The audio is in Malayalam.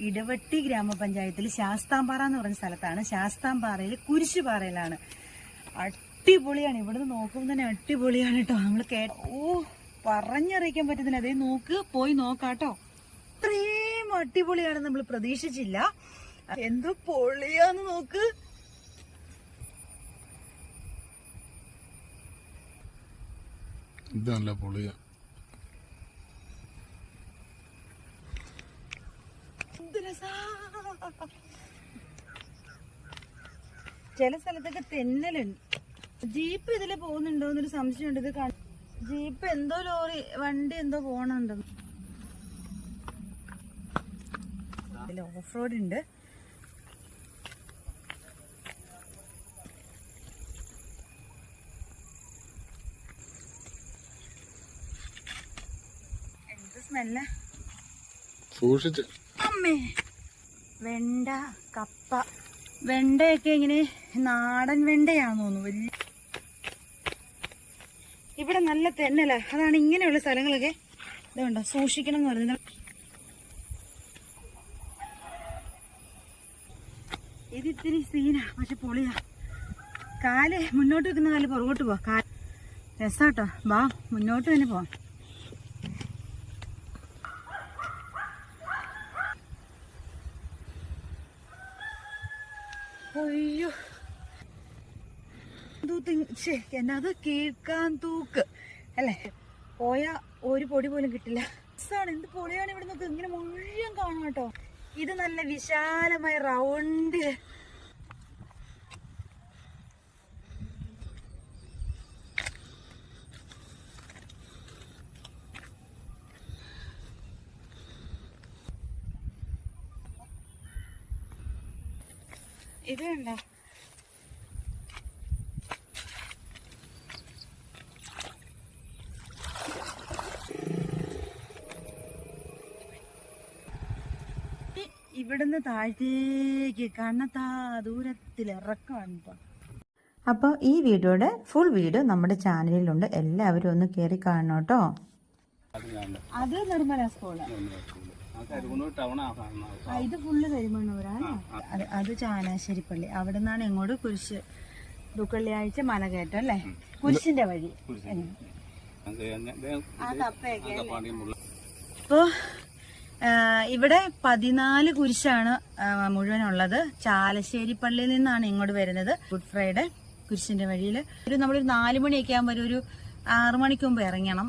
ഇടവെട്ടി ഗ്രാമപഞ്ചായത്തിൽ ശാസ്താംപാറ എന്ന് പറഞ്ഞ സ്ഥലത്താണ്. ശാസ്താംപാറയിൽ കുരിശുപാറയിലാണ്. അടിപൊളിയാണ്. ഇവിടുന്ന് നോക്കുമ്പോൾ തന്നെ അടിപൊളിയാണ് കേട്ടോ. നമ്മൾ പറഞ്ഞറിയിക്കാൻ പറ്റുന്നില്ല. അതേ നോക്ക്, പോയി നോക്കാട്ടോ. ഇത്രയും അടിപൊളിയാണ് നമ്മൾ പ്രതീക്ഷിച്ചില്ല. എന്തോ പൊളിയാന്ന് നോക്ക്. ഇതല്ല പൊളിയ. ചില സ്ഥലത്തൊക്കെ തെന്നലുണ്ട്. ജീപ്പ് ഇതില് പോകുന്നുണ്ടോ എന്നൊരു സംശയമുണ്ട്. ഇത് ജീപ്പ് എന്തോ ലോറി വണ്ടി എന്തോ പോണുണ്ട്. ഇതിൽ ഓഫ് റോഡ് ഉണ്ട്. എന്ത് സ്മെല്ല. സൂക്ഷിച്ച് അമ്മേ. വെണ്ട, കപ്പ. വെണ്ടയൊക്കെ ഇങ്ങനെ നാടൻ വെണ്ടയാന്ന് തോന്നുന്നു. വലിയ ഇവിടെ നല്ല തെന്നല. അതാണ് ഇങ്ങനെയുള്ള സ്ഥലങ്ങളൊക്കെ ഇതുണ്ടോ സൂക്ഷിക്കണം എന്ന് പറയുന്നത്. ഇത് ഇത്തിരി സീനാ, പക്ഷെ പൊളിയാ. കാല് മുന്നോട്ട് വെക്കുന്ന കാല് പുറകോട്ട് പോവാ. രസാട്ടോ. വാ, മുന്നോട്ട് തന്നെ പോവാം. അയ്യോ, എന്നത് കേൾക്കാൻ തൂക്ക് അല്ലേ. പോയാ ഒരു പൊടി പോലും കിട്ടില്ല. എന്ത് പൊളിയാണ്. ഇവിടെ നോക്ക്, ഇങ്ങനെ മുഴുവൻ കാണും കേട്ടോ. ഇത് നല്ല വിശാലമായ റൗണ്ട്. ഇത് കണ്ടോ. ഇവിടുന്ന് താഴത്തേക്ക് കണ്ണത്താ ദൂരത്തിൽ ഇറക്കമാണ് ഇപ്പൊ. അപ്പോൾ ഈ വീഡിയോയുടെ ഫുൾ വീഡിയോ നമ്മുടെ ചാനലിലുണ്ട്. എല്ലാവരും ഒന്ന് കയറി കാണണം കേട്ടോ. അത് നിർമ്മല സ്കൂള്. ഇത് ഫുള്ള് കരിമണ്ണൂരാണ്. അത് ചാനാശ്ശേരി പള്ളി. അവിടെ നിന്നാണ് എങ്ങോട്ട് കുരിശ് ദുഃഖള്ളിയാഴ്ച മല കയറ്റം അല്ലേ. കുരിശിന്റെ വഴി. ഇപ്പോ ഇവിടെ 14 കുരിശാണ് മുഴുവനുള്ളത്. ചാലശ്ശേരി പള്ളിയിൽ നിന്നാണ് ഇങ്ങോട്ട് വരുന്നത്. ഗുഡ് ഫ്രൈഡേ കുരിശിന്റെ വഴിയിൽ നമ്മളൊരു 4 മണിയൊക്കെ ആകുമ്പോൾ ഒരു 6 മണിക്ക് മുമ്പ് ഇറങ്ങണം.